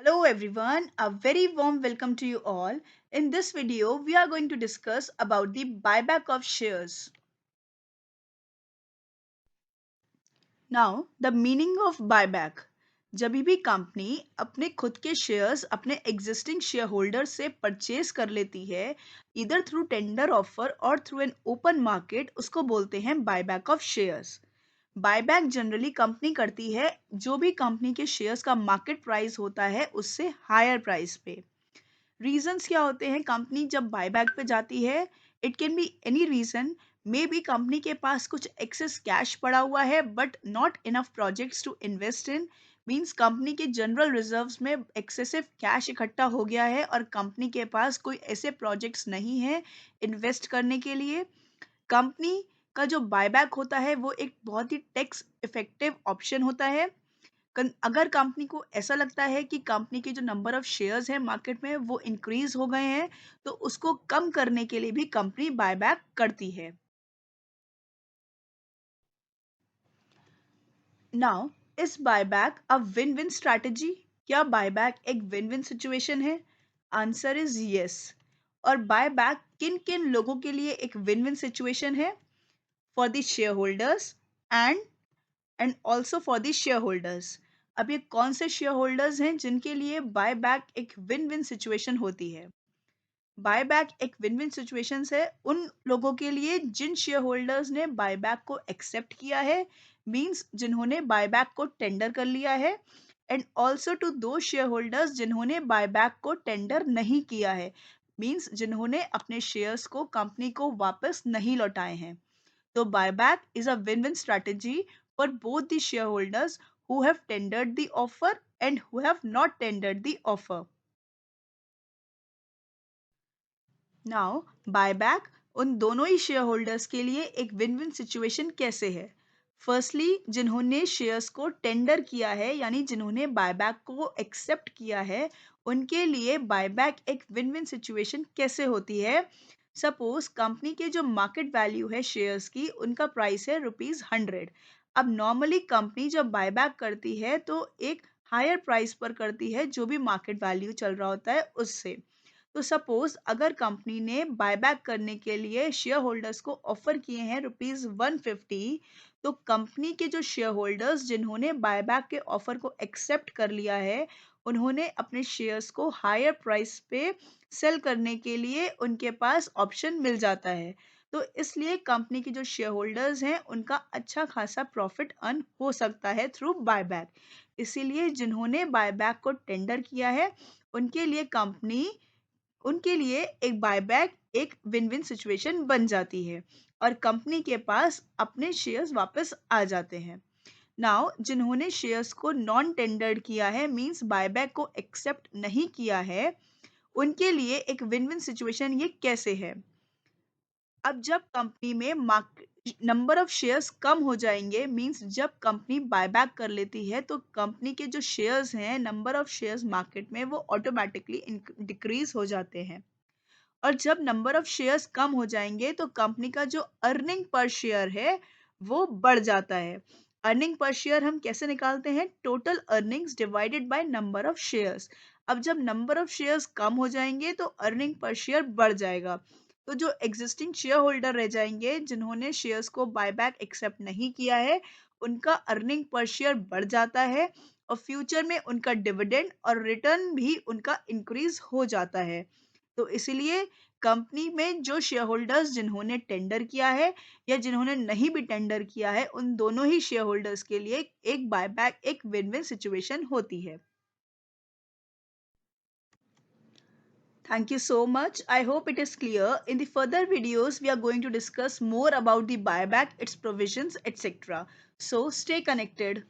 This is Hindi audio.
Hello everyone, a very warm welcome to you all. In this video, we are going to discuss about the buyback of shares. Now, the meaning of buyback. जब भी कंपनी अपने खुद के शेयर्स अपने एग्जिस्टिंग शेयर होल्डर से परचेज कर लेती है, इधर थ्रू टेंडर ऑफर और थ्रू एन ओपन मार्केट, उसको बोलते हैं buyback of shares. Buyback generally company करती है जो भी कंपनी के शेयर्स का मार्केट प्राइस होता है उससे हायर प्राइस पे। रीजंस क्या होते हैं कंपनी जब बायबैक पे जाती है? It can be any reason. May be company के पास कुछ एक्सेस कैश पड़ा हुआ है but not enough projects to invest in. Means company के जनरल रिजर्व्स में एक्सेसिव कैश इकट्ठा हो गया है और कंपनी के पास कोई ऐसे प्रोजेक्ट्स नहीं है इन्वेस्ट करने के लिए। कंपनी का जो बायबैक होता है वो एक बहुत ही टैक्स इफेक्टिव ऑप्शन होता है। अगर कंपनी को ऐसा लगता है कि कंपनी के जो नंबर ऑफ शेयर्स हैं मार्केट में वो इंक्रीज हो गए हैं, तो उसको कम करने के लिए भी कंपनी बायबैक करती है। Now, is buyback a win win strategy? क्या बायबैक एक विन विन सिचुएशन है? Answer is yes. और बायबैक किन किन लोगों के लिए एक विन विन सिचुएशन है? For the share holders and also for the share holders. अब ये कौन से शेयर होल्डर्स हैं जिनके लिए बायबैक एक विन विन सिचुएशन होती है? बायबैक एक विन विन सिचुएशन है उन लोगों के लिए जिन शेयर होल्डर्स ने बायबैक को एक्सेप्ट किया है, मींस जिन्होंने बायबैक को टेंडर कर लिया है, एंड ऑल्सो टू दो शेयर होल्डर्स जिन्होंने बायबैक को टेंडर नहीं किया है, मींस जिन्होंने अपने शेयर्स को कंपनी को वापस नहीं लौटाए हैं। So buyback is a win-win strategy for both the shareholders who have tendered the offer and who have not tendered the offer. Now, buyback उन दोनों ही शेयर होल्डर्स के लिए एक विन विन सिचुएशन कैसे है? फर्स्टली, जिन्होंने शेयर्स को टेंडर किया है यानी जिन्होंने बायबैक को एक्सेप्ट किया है, उनके लिए बायबैक एक विन विन सिचुएशन कैसे होती है? सपोज कंपनी के जो मार्केट वैल्यू है शेयर्स की, उनका प्राइस है ₹100। अब नॉर्मली कंपनी जब बायबैक करती है तो एक हायर प्राइस पर करती है जो भी मार्केट वैल्यू चल रहा होता है उससे। तो सपोज अगर कंपनी ने बायबैक करने के लिए शेयर होल्डर्स को ऑफर किए हैं ₹150, तो कंपनी के जो शेयर होल्डर्स जिन्होंने बायबैक के ऑफर को एक्सेप्ट कर लिया है, उन्होंने अपने शेयर्स को हायर प्राइस पे सेल करने के लिए उनके पास ऑप्शन मिल जाता है। तो इसलिए कंपनी के जो शेयर होल्डर्स हैं उनका अच्छा खासा प्रॉफिट अर्न हो सकता है थ्रू बायबैक। इसीलिए जिन्होंने बायबैक को टेंडर किया है उनके लिए कंपनी उनके लिए एक बायबैक एक विन विन सिचुएशन बन जाती है और कंपनी के पास अपने शेयर्स वापस आ जाते हैं। नाउ, जिन्होंने शेयर्स को नॉन टेंडर्ड किया है, मींस बायबैक को एक्सेप्ट नहीं किया है, उनके लिए एक विन विन सिचुएशन ये कैसे है? अब जब कंपनी में नंबर ऑफ शेयर्स कम हो जाएंगे, मींस जब कंपनी बायबैक कर लेती है तो कंपनी के जो शेयर्स हैं, नंबर ऑफ शेयर्स मार्केट में वो ऑटोमेटिकली डिक्रीज हो जाते हैं। और जब नंबर ऑफ शेयर्स कम हो जाएंगे तो कंपनी का जो अर्निंग पर शेयर है वो बढ़ जाता है। अर्निंग पर शेयर हम कैसे निकालते हैं? Total earnings divided by number of shares. अब जब नंबर ऑफ शेयर्स कम हो जाएंगे तो अर्निंग पर शेयर बढ़ जाएगा। तो जो एग्जिस्टिंग शेयर होल्डर रह जाएंगे जिन्होंने शेयर्स को बायबैक एक्सेप्ट नहीं किया है, उनका अर्निंग पर शेयर बढ़ जाता है और फ्यूचर में उनका डिविडेंड और रिटर्न भी उनका इंक्रीज हो जाता है। तो इसीलिए कंपनी में जो शेयर होल्डर्स जिन्होंने टेंडर किया है या जिन्होंने नहीं भी टेंडर किया है, उन दोनों ही शेयर होल्डर्स के लिए एक बायबैक एक विन विन सिचुएशन होती है। Thank you so much. I hope it is clear. In the further videos, we are going to discuss more about the buyback, its provisions, etc. So stay connected.